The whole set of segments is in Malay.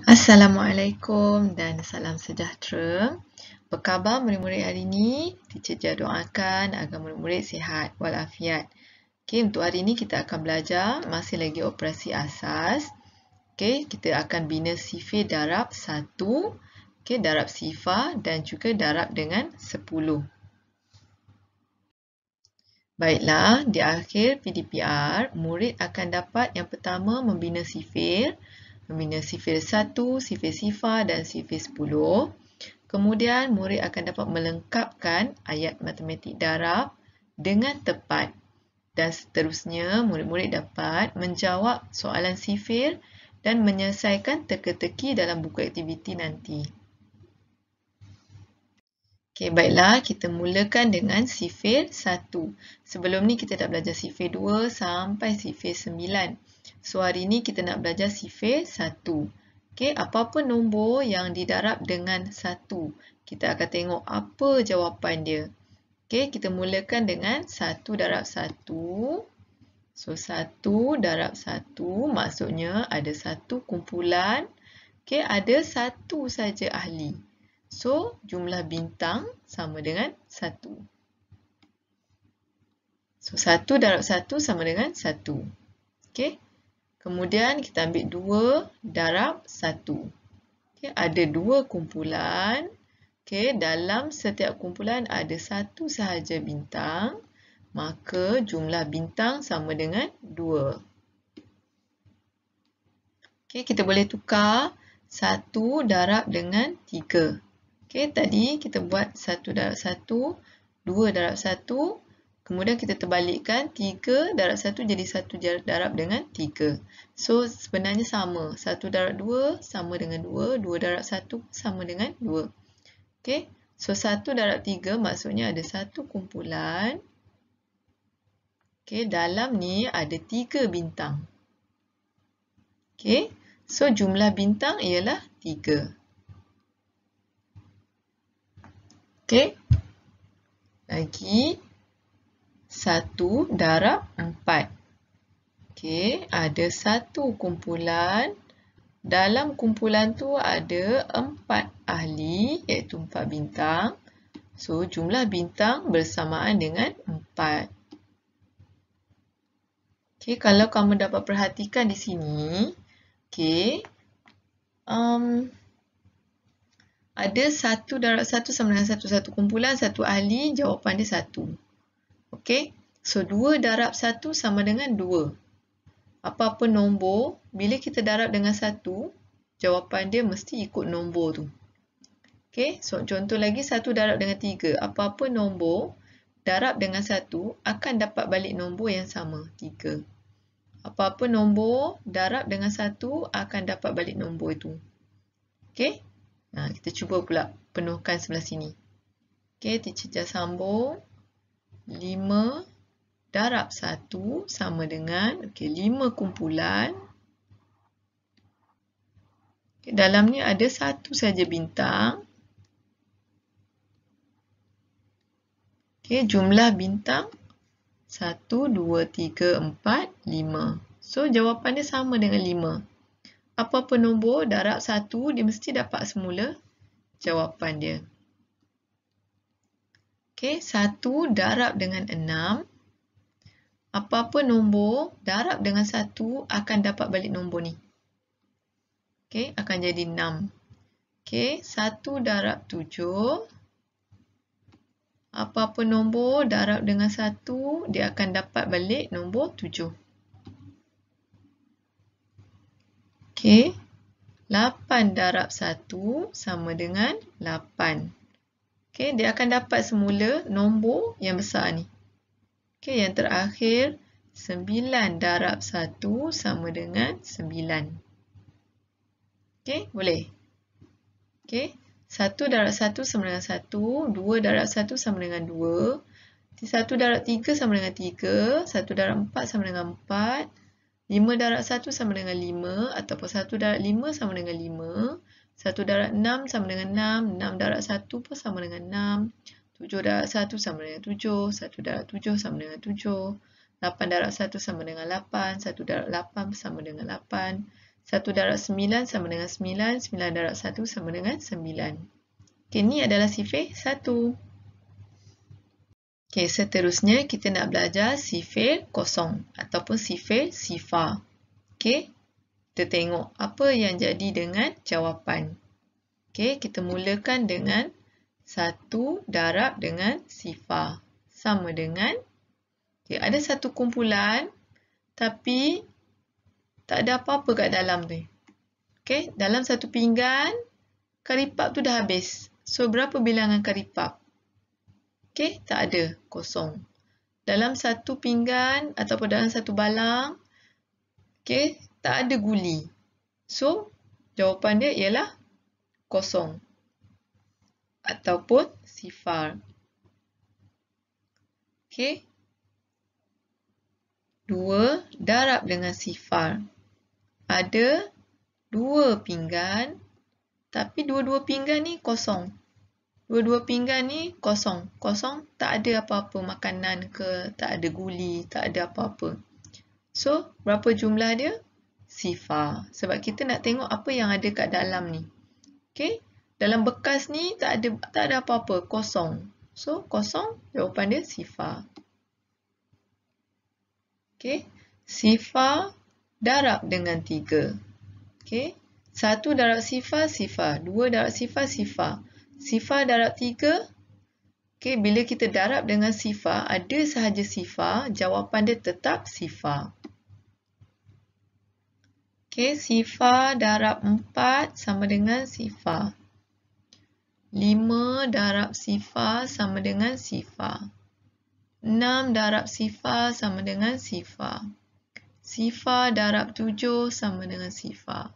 Assalamualaikum dan salam sejahtera. Apa khabar murid-murid hari ini? Teacher doakan agar murid-murid sihat walafiat. Okey, untuk hari ini kita akan belajar masih lagi operasi asas. Okey, kita akan bina sifir darab 1, okey, darab sifar dan juga darab dengan 10. Baiklah, di akhir PDPR, murid akan dapat yang pertama membina sifir 1, sifir sifar dan sifir 10. Kemudian, murid akan dapat melengkapkan ayat matematik darab dengan tepat. Dan seterusnya, murid-murid dapat menjawab soalan sifir dan menyelesaikan teka-teki dalam buku aktiviti nanti. Okey, baiklah, kita mulakan dengan sifir 1. Sebelum ni kita dah belajar sifir 2 sampai sifir 9. So, hari ni kita nak belajar sifir 1. Okey, apa-apa nombor yang didarab dengan 1, kita akan tengok apa jawapan dia. Okey, kita mulakan dengan 1 darab 1. So, 1 darab 1 maksudnya ada satu kumpulan. Okey, ada satu saja ahli. So, jumlah bintang sama dengan 1. So, 1 darab 1 sama dengan 1. Okey. Kemudian, kita ambil 2 darab 1. Okey, ada 2 kumpulan. Okey, dalam setiap kumpulan ada satu sahaja bintang. Maka, jumlah bintang sama dengan 2. Okey, kita boleh tukar 1 darab dengan 3. Okey, tadi kita buat 1 darab 1, 2 darab 1, kemudian kita terbalikkan 3 darab 1 jadi 1 darab dengan 3. So, sebenarnya sama. 1 darab 2 sama dengan 2, 2 darab 1 sama dengan 2. Okey, so 1 darab 3 maksudnya ada satu kumpulan. Okey, dalam ni ada 3 bintang. Okey, so jumlah bintang ialah 3. Okey, lagi 1 darab 4. Okey, ada satu kumpulan. Dalam kumpulan tu ada 4 ahli, iaitu 4 bintang. So, jumlah bintang bersamaan dengan 4. Okey, kalau kamu dapat perhatikan di sini, okey, ada 1 darab 1 sama dengan 1. Satu kumpulan, satu ahli, jawapan dia 1. Okey, so 2 darab 1 sama dengan 2. Apa-apa nombor, bila kita darab dengan 1, jawapan dia mesti ikut nombor tu. Okey, so contoh lagi 1 darab dengan 3. Apa-apa nombor, darab dengan 1 akan dapat balik nombor yang sama, 3. Apa-apa nombor, darab dengan 1 akan dapat balik nombor itu. Okey? Kita cuba pula penuhkan sebelah sini. Okey, teacher just sambung. 5 darab 1 sama dengan 5 kumpulan. Okay, dalam ni ada satu saja bintang. Okay, jumlah bintang 1, 2, 3, 4, 5. So, jawapan dia sama dengan 5. Apa-apa nombor, darab 1, dia mesti dapat semula jawapan dia. Okey, 1 darab dengan 6. Apa-apa nombor, darab dengan 1 akan dapat balik nombor ni. Okey, akan jadi 6. Okey, 1 darab 7. Apa-apa nombor, darab dengan 1, dia akan dapat balik nombor 7. Okey, 8 darab 1 sama dengan 8. Okey, dia akan dapat semula nombor yang besar ni. Okey, yang terakhir 9 darab 1 sama dengan 9. Okey, boleh? Okey, 1 darab 1 sama dengan 1, 2 darab 1 sama dengan 2, 1 darab 3 sama dengan 3, 1 darab 4 sama dengan 4, 5 darab 1 sama dengan 5, ataupun 1 darab 5 sama dengan 5, 1 darab 6 sama dengan 6, 6 darab 1 pun sama dengan 6, 7 darab 1 sama dengan 7, 1 darab 7 sama dengan 7, 8 darab 1 sama dengan 8, 1 darab 8 sama dengan 8, 1 darab 9 sama dengan 9. 9 darab 1 sama dengan 9. Okey, ni adalah sifir 1. Okey, seterusnya kita nak belajar sifir kosong ataupun sifir sifar. Okey, kita tengok apa yang jadi dengan jawapan. Okey, kita mulakan dengan 1 darab dengan sifar sama dengan, okay, ada satu kumpulan tapi tak ada apa-apa kat dalam tu. Okay, dalam satu pinggan, karipap tu dah habis. So, berapa bilangan karipap? Okay, tak ada, kosong. Dalam satu pinggan ataupun dalam satu balang, okay, tak ada guli. So, jawapan dia ialah kosong ataupun sifar. Okay. 2 darab dengan sifar. Ada 2 pinggan, tapi dua-dua pinggan ni kosong. Dua-dua pinggan ni kosong. Kosong, tak ada apa-apa makanan ke, tak ada guli, tak ada apa-apa. So, berapa jumlah dia? Sifar. Sebab kita nak tengok apa yang ada kat dalam ni. Okay. Dalam bekas ni tak ada apa-apa, kosong. So, kosong, jawapan dia sifar. Okay. Sifar darab dengan 3. Okay. 1 darab sifar, sifar. 2 darab sifar, sifar. Sifar darab 3. Okay. Bila kita darab dengan sifar, ada sahaja sifar, jawapan dia tetap sifar. Okay. Sifar darab 4 sama dengan sifar. 5 darab sifar sama dengan sifar. 6 darab sifar sama dengan sifar. Sifar darab 7 sama dengan sifar.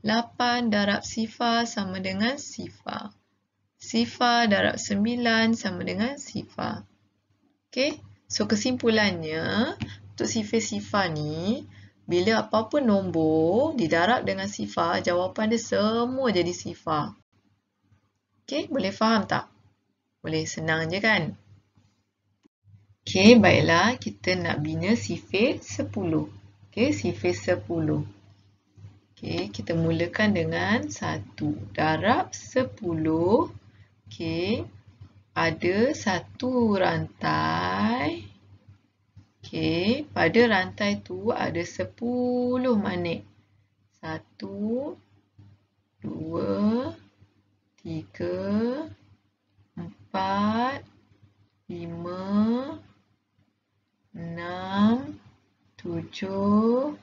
8 darab sifar sama dengan sifar. Sifar darab 9 sama dengan sifar. Okey, so kesimpulannya untuk sifar-sifar ni, bila apa-apa nombor didarab dengan sifar, jawapan dia semua jadi sifar. Okey, boleh faham tak? Boleh, senang je kan? Okey, baiklah, kita nak bina sifir 10. Okey, sifir 10. Okey, kita mulakan dengan 1 darab 10. Okey, ada satu rantai. Okey, pada rantai tu ada 10 manik. 1, 2, 3, 4, 5, 6, 7,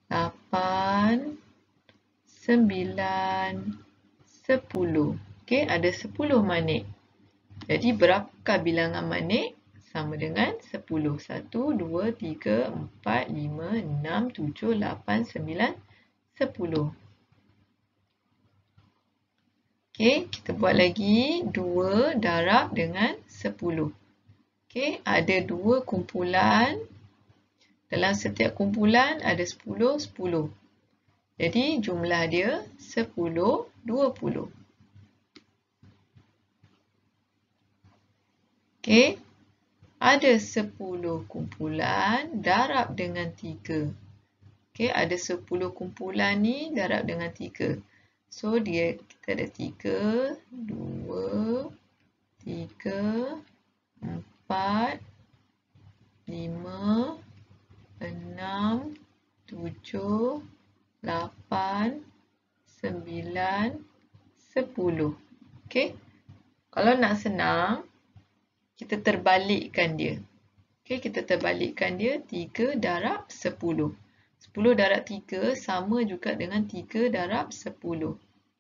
8, 9, 10. Okey, ada 10 manik. Jadi, berapakah bilangan manik? Sama dengan 10. 1, 2, 3, 4, 5, 6, 7, 8, 9, 10. Okey, kita buat lagi 2 darab dengan 10. Okey, ada 2 kumpulan. Dalam setiap kumpulan ada 10, 10. Jadi, jumlah dia 10, 20. Okey, ada 10 kumpulan darab dengan 3. Okey, ada 10 kumpulan ni darab dengan 3. So, kita ada 3, 2, 3, 4, 5, 6, 7, 8, 9, 10. Okey. Kalau nak senang, kita terbalikkan dia. Okey, kita terbalikkan dia 3 darab 10. 10 darab 3 sama juga dengan 3 darab 10.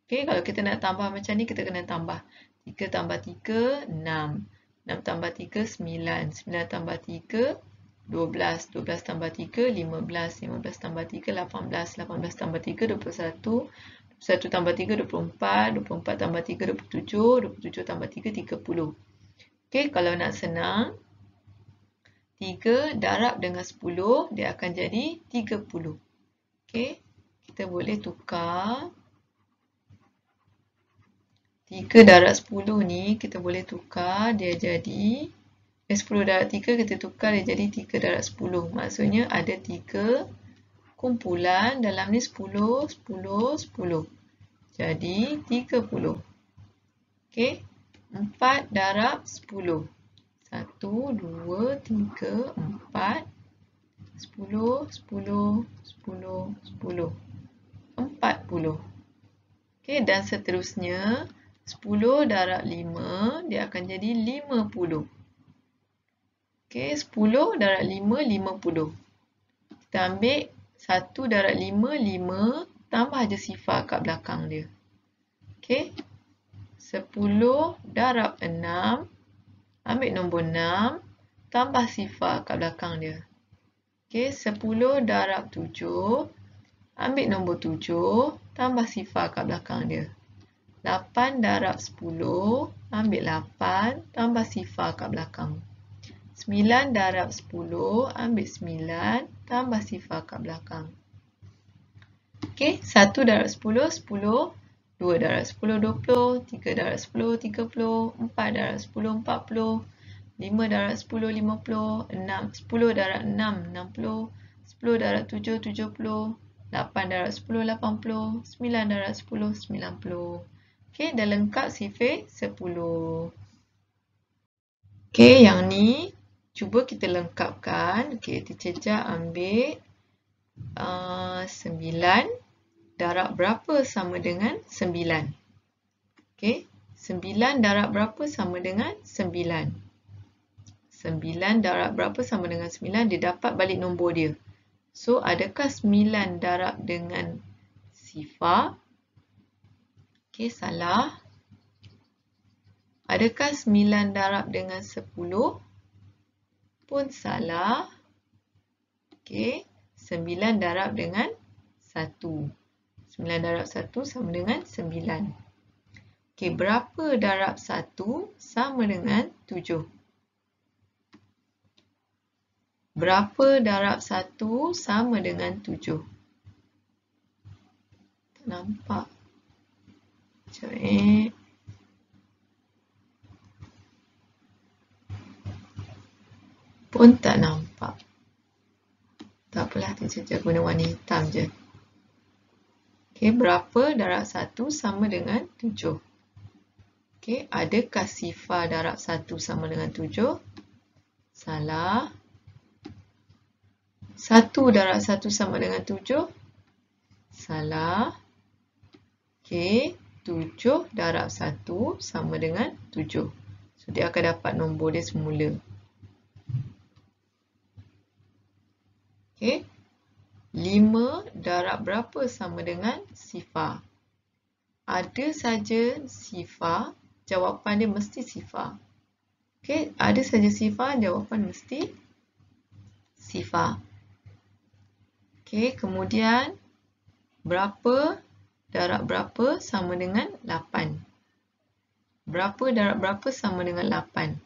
Okey, kalau kita nak tambah macam ni, kita kena tambah. 3 tambah 3, 6. 6 tambah 3, 9. 9 tambah 3, 12. 12 tambah 3, 15. 15 tambah 3, 18. 18 tambah 3, 21. 21 tambah 3, 24. 24 tambah 3, 27. 27 tambah 3, 30. Okey, kalau nak senang, 3 darab dengan 10, dia akan jadi 30. Okey, kita boleh tukar. 3 darab 10 ni, kita boleh tukar, dia jadi 10 darab 3, kita tukar, dia jadi 3 darab 10. Maksudnya ada 3 kumpulan dalam ni 10, 10, 10. Jadi 30. Okey, 4 darab 10. 1, 2, 3, 4. 10, 10, 10, 10. 40. Okey, dan seterusnya 10 darab 5 dia akan jadi 50. Okey, 10 darab 5, 50. Kita ambil 1 darab 5, 5. Tambah je sifar kat belakang dia. Okey, 10 darab 6. Ambil nombor 6. Tambah sifar kat belakang dia. Okey, 10 darab 7. Ambil nombor 7. Tambah sifar kat belakang dia. 8 darab 10. Ambil 8. Tambah sifar kat belakang. 9 darab 10. Ambil 9. Tambah sifar kat belakang. Okey, 1 darab 10, 10. 2 darab 10, 20. 3 darab 10, 30. 4 darab 10, 40. 5 darab 10, 50. 10 darab 6, 60. 10 darab 7, 70. 8 darab 10, 80. 9 darab 10, 90. Okey, dah lengkap sifir 10. Okey, yang ni cuba kita lengkapkan. Okey, teacher ambil 9 darab berapa sama dengan 9. Okey, 9 darab berapa sama dengan 9. 9 darab berapa sama dengan 9, dia dapat balik nombor dia. So, adakah 9 darab dengan sifar? Okey, salah. Adakah 9 darab dengan 10? Pun salah. Okey, 9 darab dengan 1. 9 darab 1 sama dengan 9. Okey, berapa darab 1 sama dengan 7? Berapa darab 1 sama dengan 7? Tak nampak. Sekejap. Pun tak nampak. Tak apalah, teacher guna warna hitam je. Okey, berapa darab 1 sama dengan 7? Okey, adakah sifar darab 1 sama dengan 7? Salah. 1 darab 1 sama dengan 7? Salah. Okey, 7 darab 1 sama dengan 7. So, dia akan dapat nombor dia semula. Okey. 5 darab berapa sama dengan sifar? Ada saja sifar, jawapan dia mesti sifar. Okey, ada saja sifar, jawapan mesti sifar. Okey, kemudian berapa darab berapa sama dengan 8? Berapa darab berapa sama dengan 8?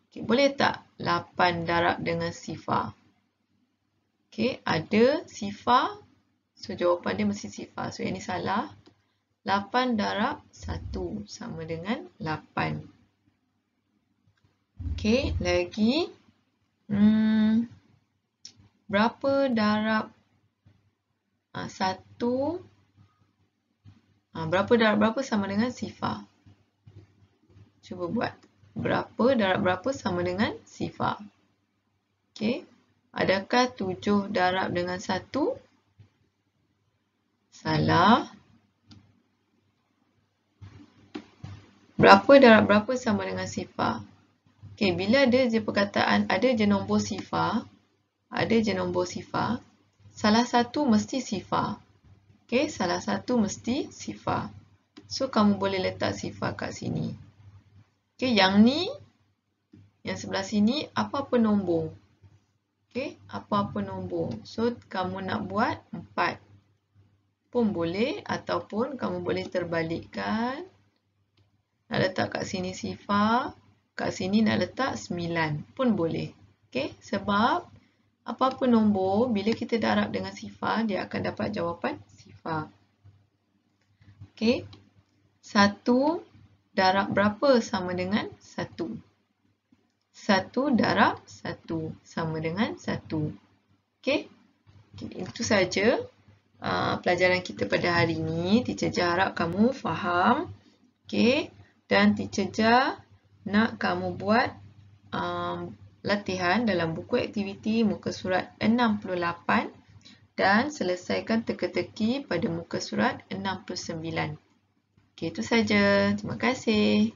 Okey, boleh tak 8 darab dengan sifar? Okey, ada sifar. So, jawapan dia mesti sifar. So, yang ni salah. 8 darab 1 sama dengan 8. Okey, lagi. Berapa darab 1? Berapa darab berapa sama dengan sifar? Cuba buat. Berapa darab berapa sama dengan sifar? Okey. Adakah 7 darab dengan 1? Salah. Berapa darab berapa sama dengan sifar? Okey, bila ada je perkataan, ada je nombor sifar, salah satu mesti sifar. Okey, salah satu mesti sifar. So, kamu boleh letak sifar kat sini. Okey, yang ni, yang sebelah sini, apa-apa nombor. Okey, apa-apa nombor. So, kamu nak buat 4 pun boleh, ataupun kamu boleh terbalikkan. Nak letak kat sini sifar, kat sini nak letak 9 pun boleh. Okey, sebab apa-apa nombor, bila kita darab dengan sifar, dia akan dapat jawapan sifar. Okey, 1 darab berapa sama dengan 1? 1 darab 1 sama dengan 1. Okey. Okay, itu saja pelajaran kita pada hari ini. Teacher Jah harap kamu faham. Okay. Dan Teacher Jah nak kamu buat latihan dalam buku aktiviti muka surat 68 dan selesaikan teka-teki pada muka surat 69. Okay, itu saja. Terima kasih.